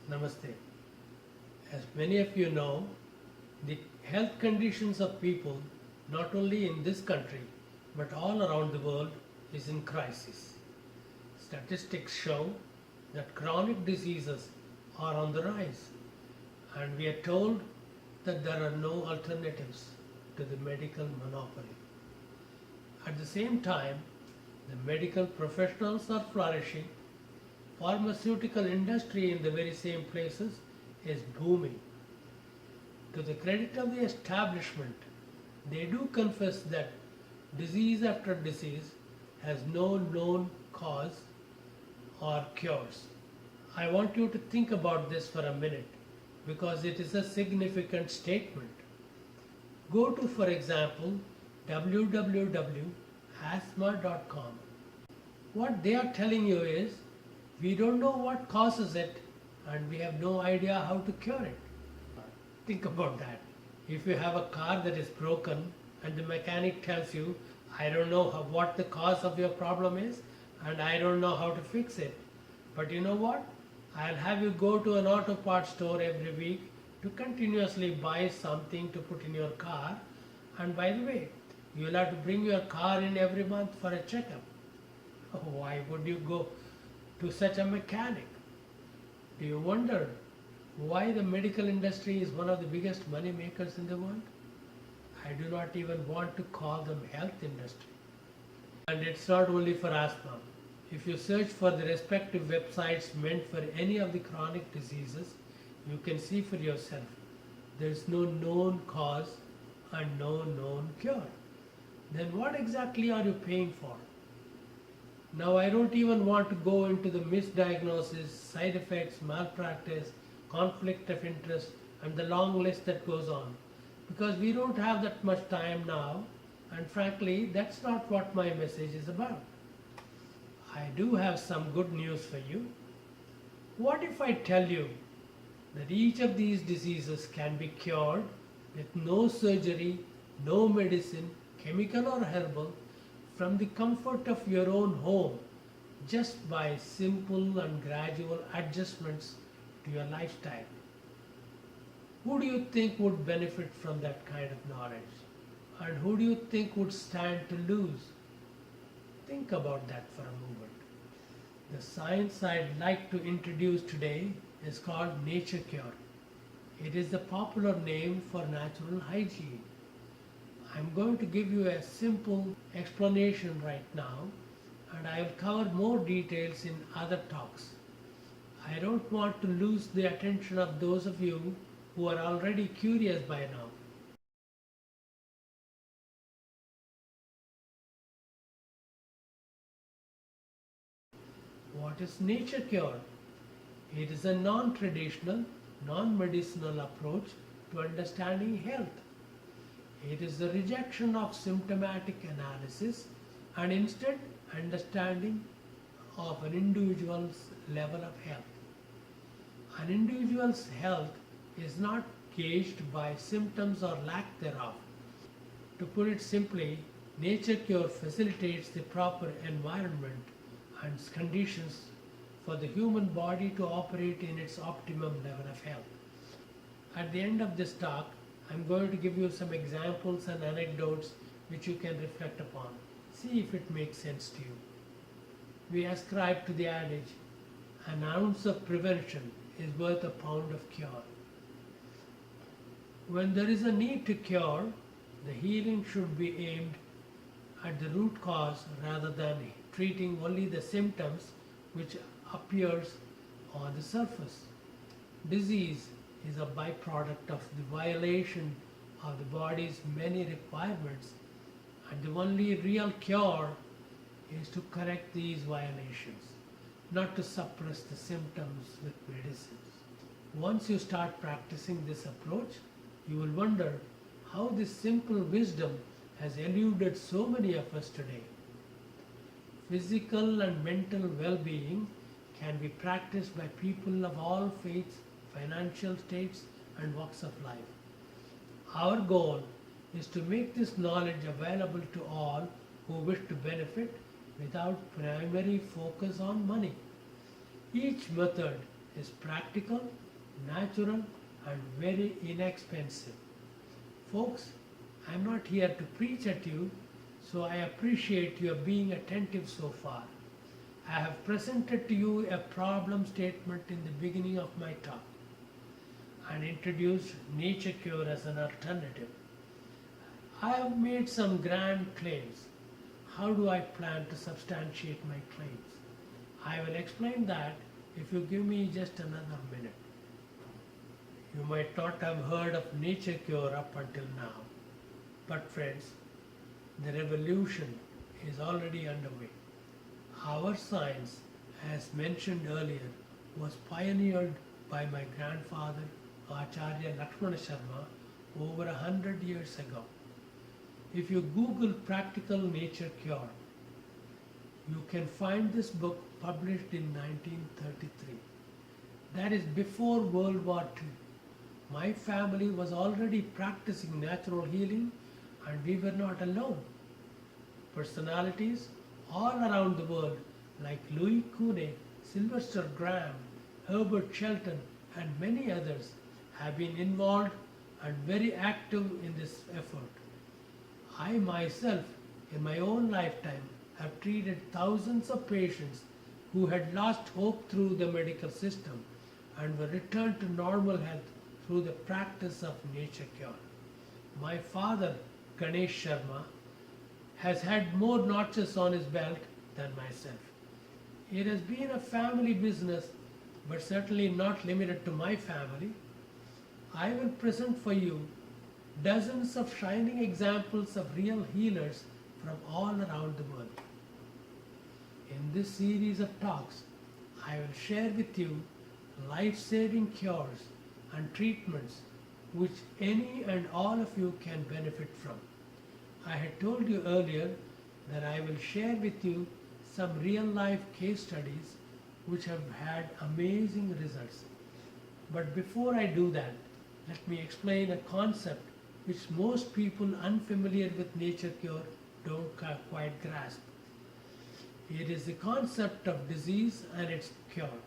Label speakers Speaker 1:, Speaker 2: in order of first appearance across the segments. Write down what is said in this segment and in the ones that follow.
Speaker 1: Namaste. As many of you know, the health conditions of people, not only in this country but all around the world, is in crisis. Statistics show that chronic diseases are on the rise, and we are told that there are no alternatives to the medical monopoly. At the same time, the medical professionals are flourishing. Pharmaceutical industry in the very same places is booming. To the credit of the establishment, they do confess that disease after disease has no known cause or cures. I want you to think about this for a minute because it is a significant statement. Go to, for example, www.asthma.com. What they are telling you is we don't know what causes it and we have no idea how to cure it. Think about that. If you have a car that is broken and the mechanic tells you, I don't know what the cause of your problem is and I don't know how to fix it. But you know what? I'll have you go to an auto parts store every week to continuously buy something to put in your car. And by the way, you'll have to bring your car in every month for a checkup. Why would you go to such a mechanic? Do you wonder why the medical industry is one of the biggest money makers in the world? I do not even want to call them health industry. And it's not only for asthma. If you search for the respective websites meant for any of the chronic diseases, you can see for yourself. There is no known cause and no known cure. Then what exactly are you paying for? Now I don't even want to go into the misdiagnosis, side effects, malpractice, conflict of interest and the long list that goes on. Because we don't have that much time now, and frankly that's not what my message is about. I do have some good news for you. What if I tell you that each of these diseases can be cured with no surgery, no medicine, chemical or herbal, from the comfort of your own home, just by simple and gradual adjustments to your lifestyle? Who do you think would benefit from that kind of knowledge? And who do you think would stand to lose? Think about that for a moment. The science I'd like to introduce today is called nature cure. It is the popular name for natural hygiene. I'm going to give you a simple explanation right now, and I will cover more details in other talks. I don't want to lose the attention of those of you who are already curious by now. What is nature cure? It is a non-traditional, non-medicinal approach to understanding health. It is the rejection of symptomatic analysis and instead understanding of an individual's level of health. An individual's health is not gauged by symptoms or lack thereof. To put it simply, nature cure facilitates the proper environment and conditions for the human body to operate in its optimum level of health. At the end of this talk, I'm going to give you some examples and anecdotes which you can reflect upon. See if it makes sense to you. We ascribe to the adage, an ounce of prevention is worth a pound of cure. When there is a need to cure, the healing should be aimed at the root cause rather than treating only the symptoms which appears on the surface. Disease is a byproduct of the violation of the body's many requirements, and the only real cure is to correct these violations, not to suppress the symptoms with medicines. Once you start practicing this approach, you will wonder how this simple wisdom has eluded so many of us today. Physical and mental well-being can be practiced by people of all faiths, financial states, and walks of life. Our goal is to make this knowledge available to all who wish to benefit without primary focus on money. Each method is practical, natural, and very inexpensive. Folks, I'm not here to preach at you, so I appreciate your being attentive so far. I have presented to you a problem statement in the beginning of my talk and introduced nature cure as an alternative. I have made some grand claims. How do I plan to substantiate my claims? I will explain that if you give me just another minute. You might not have heard of nature cure up until now, but friends, the revolution is already underway. Our science, as mentioned earlier, was pioneered by my grandfather, Acharya Lakshmana Sharma, over 100 years ago. If you Google practical nature cure, you can find this book published in 1933. That is before World War II. My family was already practicing natural healing and we were not alone. Personalities all around the world like Louis Kuhne, Sylvester Graham, Herbert Shelton and many others have been involved and very active in this effort. I myself, in my own lifetime, have treated thousands of patients who had lost hope through the medical system and were returned to normal health through the practice of nature cure. My father, Ganesh Sharma, has had more notches on his belt than myself. It has been a family business, but certainly not limited to my family. I will present for you dozens of shining examples of real healers from all around the world. In this series of talks, I will share with you life-saving cures and treatments which any and all of you can benefit from. I had told you earlier that I will share with you some real-life case studies which have had amazing results. But before I do that, let me explain a concept which most people unfamiliar with nature cure don't quite grasp. It is the concept of disease and its cure.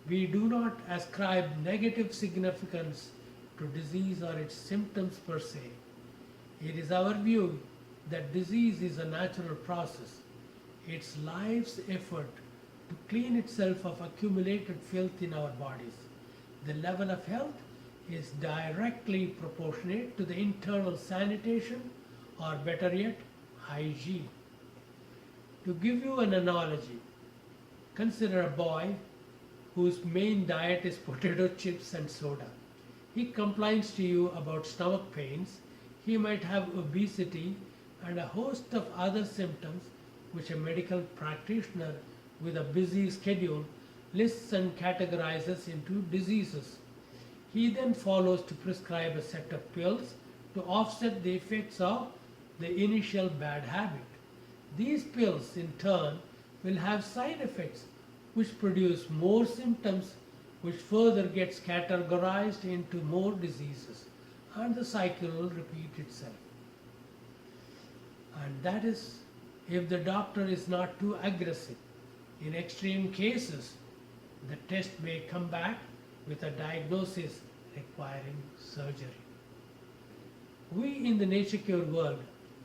Speaker 1: We do not ascribe negative significance to disease or its symptoms per se. It is our view that disease is a natural process. It's life's effort to clean itself of accumulated filth in our bodies. The level of health is directly proportionate to the internal sanitation, or better yet, hygiene. To give you an analogy, consider a boy whose main diet is potato chips and soda. He complains to you about stomach pains. He might have obesity and a host of other symptoms which a medical practitioner with a busy schedule lists and categorizes into diseases. He then follows to prescribe a set of pills to offset the effects of the initial bad habit. These pills in turn will have side effects which produce more symptoms which further gets categorized into more diseases, and the cycle will repeat itself. And that is if the doctor is not too aggressive. In extreme cases, the test may come back with a diagnosis requiring surgery. We in the nature cure world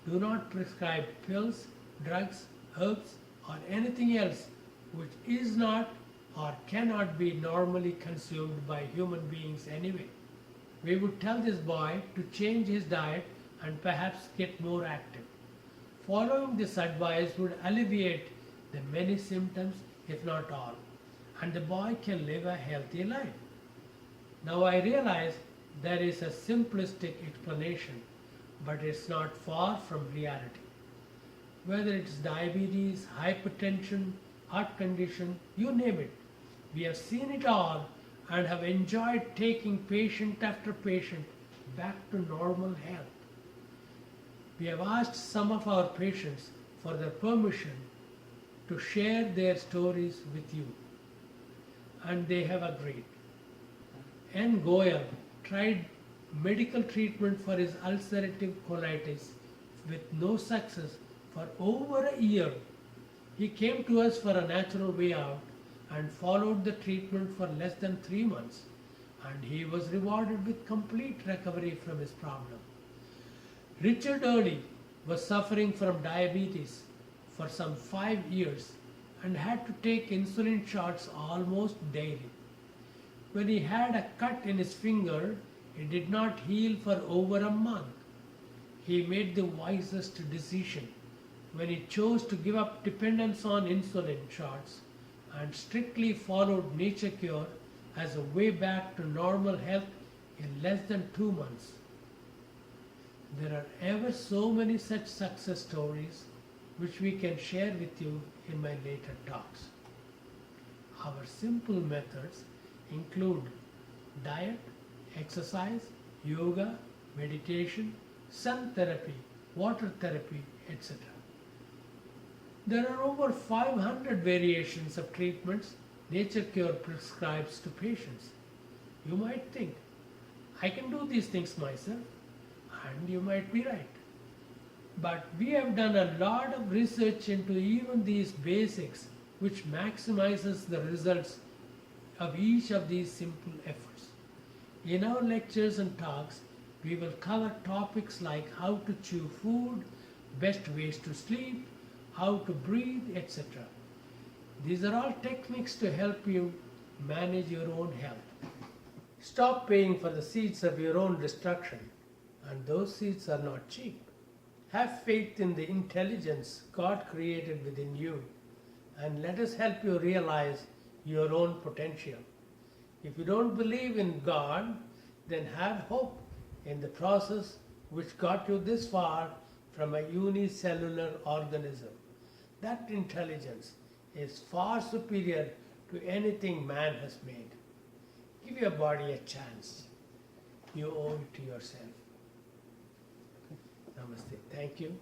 Speaker 1: do not prescribe pills, drugs, herbs, or anything else which is not or cannot be normally consumed by human beings anyway. We would tell this boy to change his diet and perhaps get more active. Following this advice would alleviate the many symptoms, if not all, and the boy can live a healthy life. Now I realize there is a simplistic explanation, but it's not far from reality. Whether it's diabetes, hypertension, heart condition, you name it, we have seen it all and have enjoyed taking patient after patient back to normal health. We have asked some of our patients for their permission to share their stories with you, and they have agreed. N. Goyal tried medical treatment for his ulcerative colitis with no success for over a year. He came to us for a natural way out and followed the treatment for less than 3 months, and he was rewarded with complete recovery from his problem. Richard Early was suffering from diabetes for some 5 years and had to take insulin shots almost daily. When he had a cut in his finger, it did not heal for over a month. He made the wisest decision when he chose to give up dependence on insulin shots and strictly followed Nature Cure as a way back to normal health in less than 2 months. There are ever so many such success stories which we can share with you in my later talks. Our simple methods include diet, exercise, yoga, meditation, sun therapy, water therapy, etc. There are over 500 variations of treatments Nature Cure prescribes to patients. You might think, I can do these things myself, and you might be right. But we have done a lot of research into even these basics, which maximizes the results of each of these simple efforts. In our lectures and talks, we will cover topics like how to chew food, best ways to sleep, how to breathe, etc. These are all techniques to help you manage your own health. Stop paying for the seeds of your own destruction, and those seeds are not cheap. Have faith in the intelligence God created within you, and let us help you realize your own potential. If you don't believe in God, then have hope in the process which got you this far from a unicellular organism. That intelligence is far superior to anything man has made. Give your body a chance. You owe it to yourself. Namaste. Thank you.